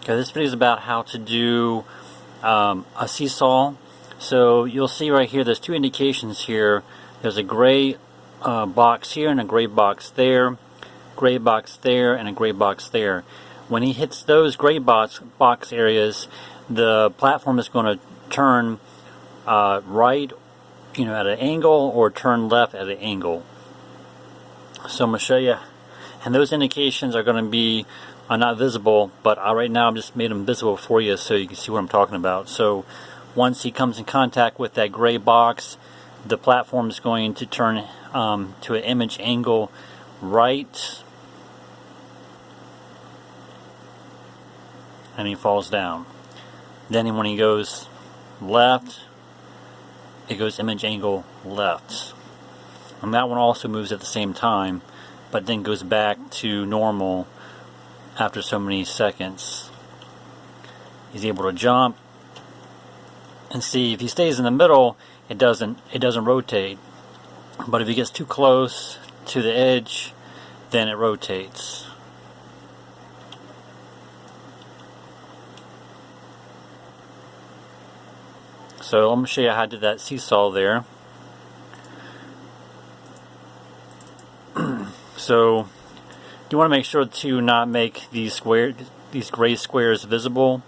Okay, this video is about how to do a seesaw. So you'll see right here, there's two indications here. There's a gray box here and a gray box there, gray box there, and a gray box there. When he hits those gray box areas, the platform is going to turn right, at an angle, or turn left at an angle. So I'm going to show you, and those indications are going to be not visible, but right now I've just made them visible for you so you can see what I'm talking about. So once he comes in contact with that gray box, the platform is going to turn to an image angle right, and he falls down. Then when he goes left, it goes image angle left. And that one also moves at the same time, but then goes back to normal after so many seconds. He's able to jump and see if he stays in the middle, it doesn't rotate. But if he gets too close to the edge, then it rotates. So I'm going to show you how to do that seesaw there. So you want to make sure to not make these gray squares visible,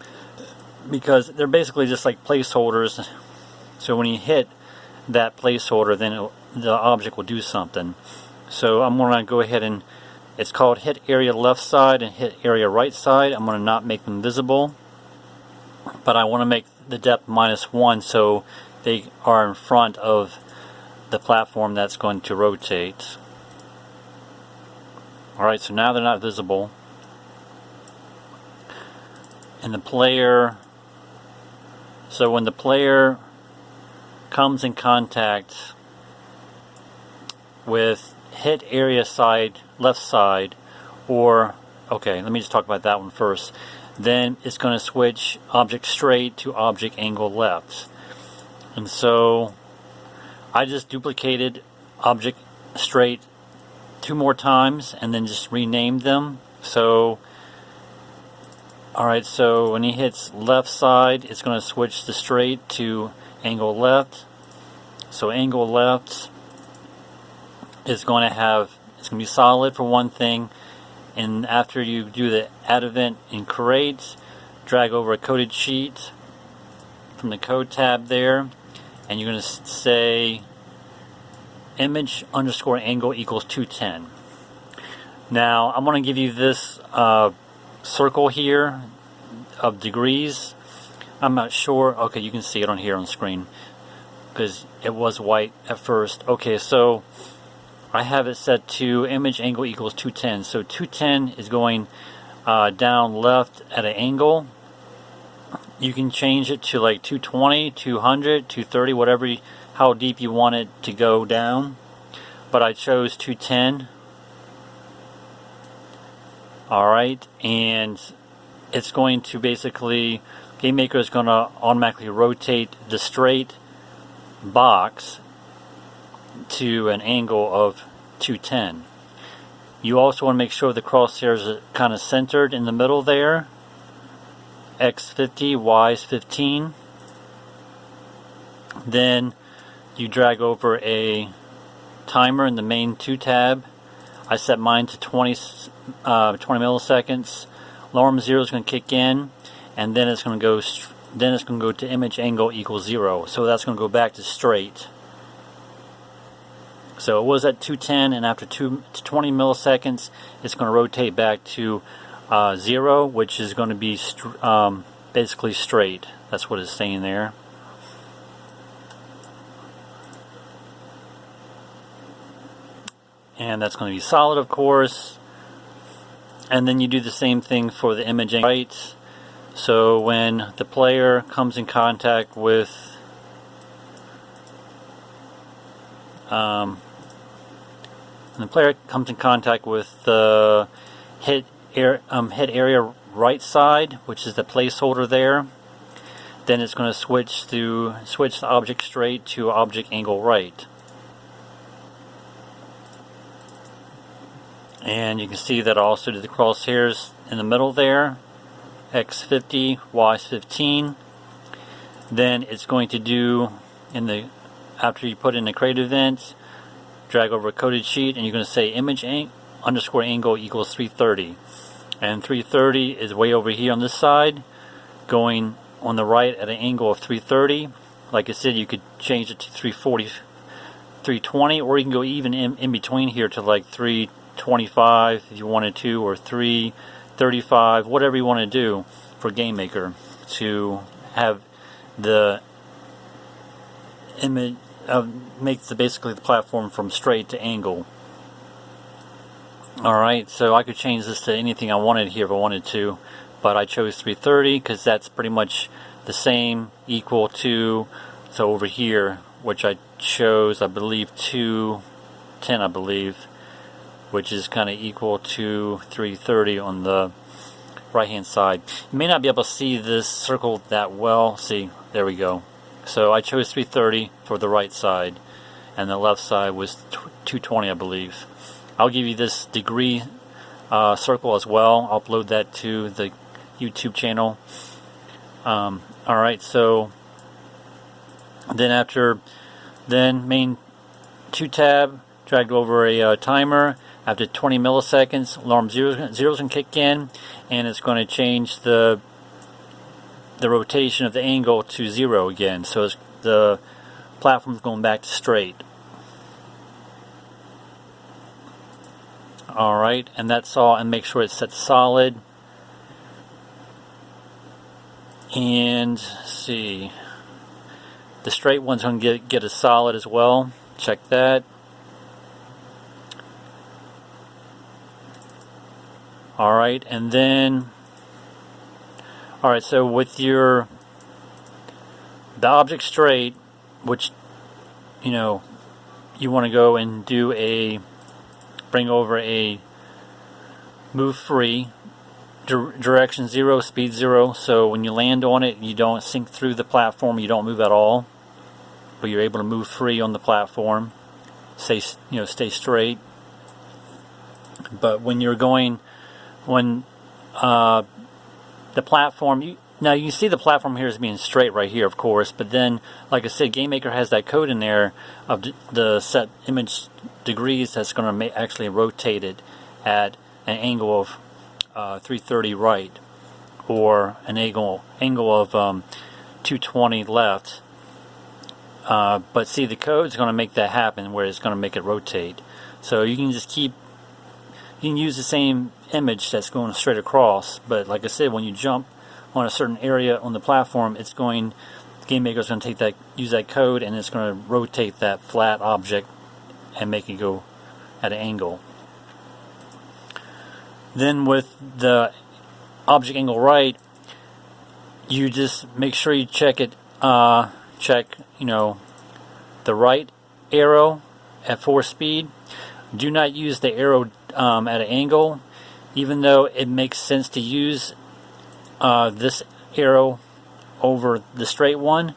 because they're basically just like placeholders. So when you hit that placeholder, then the object will do something. So I'm going to go ahead and, it's called hit area left side and hit area right side. I'm going to not make them visible, but I want to make the depth -1 so they are in front of the platform that's going to rotate. Alright, so now they're not visible. And the player, so when the player comes in contact with hit area side, left side, or, okay, let me just talk about that one first. Then it's going to switch object straight to object angle left. And so I just duplicated object straight 2 more times and then just renamed them. So alright, so when he hits left side, it's going to switch to straight to angle left. So angle left is going to be solid for one thing. And after you do the add event in create, drag over a coded sheet from the code tab there, and you're going to say image underscore angle equals 210. Now I'm going to give you this circle here of degrees. I'm not sure. Okay, you can see it on here on the screen because it was white at first. Okay, so I have it set to image angle equals 210. So 210 is going down left at an angle. You can change it to like 220, 200, 230, whatever, how deep you want it to go down. But I chose 210. Alright, and it's going to basically, GameMaker is going to automatically rotate the straight box to an angle of 210. You also want to make sure the crosshairs are kind of centered in the middle there. X 50, Y is 15. Then you drag over a timer in the main 2 tab. I set mine to 20 milliseconds. Alarm 0 is going to kick in, and then it's going to go to image angle equals 0. So that's going to go back to straight. So it was at 210, and after 20 milliseconds, it's going to rotate back to 0, which is going to be basically straight. That's what it's saying there. And that's going to be solid, of course. And then you do the same thing for the image angle right. So when the player comes in contact with the hit area right side, which is the placeholder there, then it's going to switch the object straight to object angle right. And you can see that I also did the crosshairs in the middle there, X 50, Y 15. Then it's going to do after you put in the create event, drag over a coded sheet, and you're going to say image underscore angle equals 330. And 330 is way over here on this side, going on the right at an angle of 330. Like I said, you could change it to 340, 320, or you can go even in between here to like 325 if you wanted to, or 335, whatever you want to do for GameMaker to have the image makes basically the platform from straight to angle. Alright, so I could change this to anything I wanted here if I wanted to, but I chose 330 because that's pretty much the same, equal to, so over here, which I chose, I believe 210, I believe, which is kind of equal to 330 on the right hand side. You may not be able to see this circle that well. See, there we go. So I chose 330 for the right side, and the left side was 220, I believe. I'll give you this degree circle as well. I'll upload that to the YouTube channel. Alright, so then main 2 tab, dragged over a timer. After 20 milliseconds, alarm zeros can kick in, and it's going to change the rotation of the angle to 0 again. So the platform's going back to straight. Alright, and that's all, and make sure it's set solid. And see, the straight one's going to get a solid as well. Check that. Alright, and then alright, so with the object straight, which you want to go and bring over a move free, direction 0, speed 0, so when you land on it you don't sink through the platform, you don't move at all, but you're able to move free on the platform, stay straight. But when you're going the platform, now you see the platform here as being straight right here, of course, but then, like I said, GameMaker has that code in there of the set image degrees that's going to actually rotate it at an angle of 330 right, or an angle of 220 left. But see, the code is going to make that happen, where it's going to make it rotate. So you can just you can use the same image that's going straight across, but like I said, when you jump on a certain area on the platform, GameMaker is going to use that code, and it's going to rotate that flat object and make it go at an angle. Then with the object angle right, you just make sure you check the right arrow at 4 speed. Do not use the arrow at an angle, even though it makes sense to use this arrow over the straight one,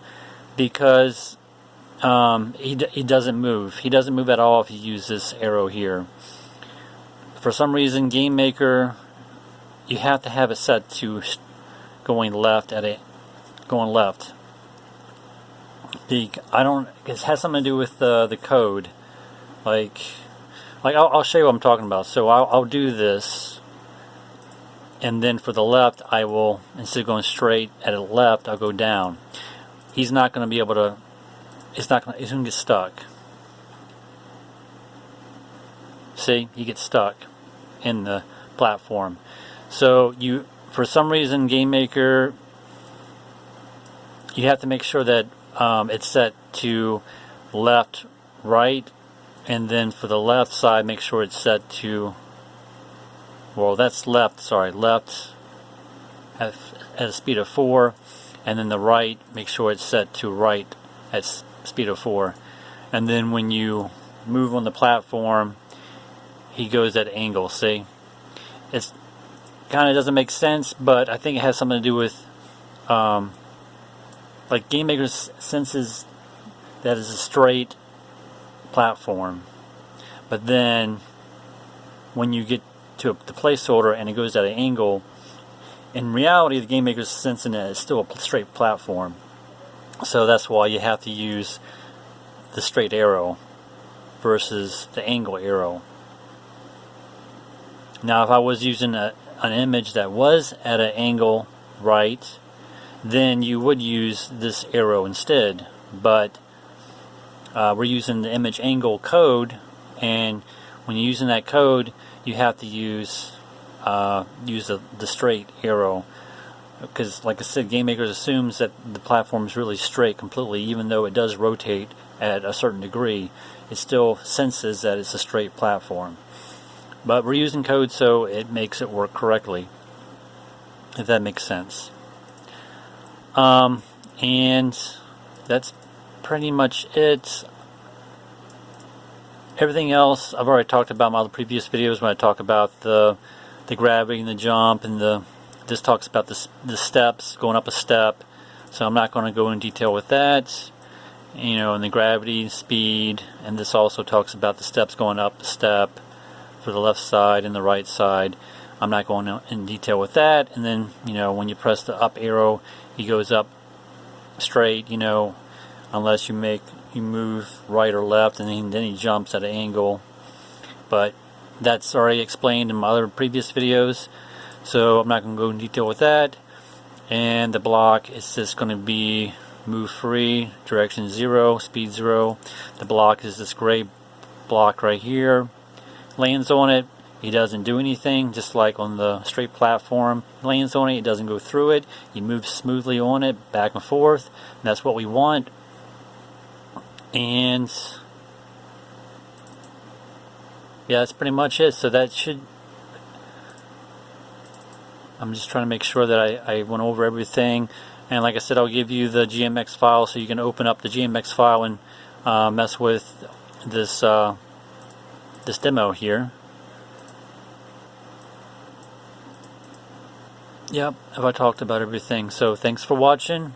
because he doesn't move. He doesn't move at all if you use this arrow here. For some reason, GameMaker, you have to have it set to going left. It has something to do with the code. Like I'll show you what I'm talking about. So I'll do this, and then for the left, I will, instead of going straight at the left, I'll go down. He's not going to be able to. He's going to get stuck. See, he gets stuck in the platform. So for some reason, GameMaker, you have to make sure that it's set to left, right, and then for the left side, make sure it's set to, well, that's left, sorry, left at a speed of 4, and then the right, make sure it's set to right at speed of 4. And then when you move on the platform, he goes at angle. See, it's kind of doesn't make sense, but I think it has something to do with like GameMaker senses that is a straight platform, but then when you get to the placeholder and it goes at an angle, in reality, the game maker's sensing that it's still a straight platform. So that's why you have to use the straight arrow versus the angle arrow. Now, if I was using an image that was at an angle right, then you would use this arrow instead. But we're using the image angle code, and when you're using that code, you have to use the straight arrow, because, like I said, Game Maker assumes that the platform is really straight completely, even though it does rotate at a certain degree. It still senses that it's a straight platform. But we're using code, so it makes it work correctly, if that makes sense. And that's pretty much it. Everything else I've already talked about in my other previous videos when I talk about the gravity and the jump, and this talks about the steps, going up a step. So I'm not going to go in detail with that. You know, and the gravity, speed, and this also talks about the steps going up a step for the left side and the right side. I'm not going in detail with that. And then, you know, when you press the up arrow, he goes up straight, you know, unless you move right or left, and then he jumps at an angle. But that's already explained in my other previous videos, so I'm not going to go in detail with that. And the block is just going to be move free, direction 0, speed 0. The block is this gray block right here. Lands on it, he doesn't do anything, just like on the straight platform. Lands on it, he doesn't go through it. He moves smoothly on it, back and forth. And that's what we want. And yeah, that's pretty much it. So that should, I'm just trying to make sure that I went over everything. And like I said, I'll give you the GMX file so you can open up the GMX file and mess with this this demo here. Yep, I've talked about everything. So thanks for watching.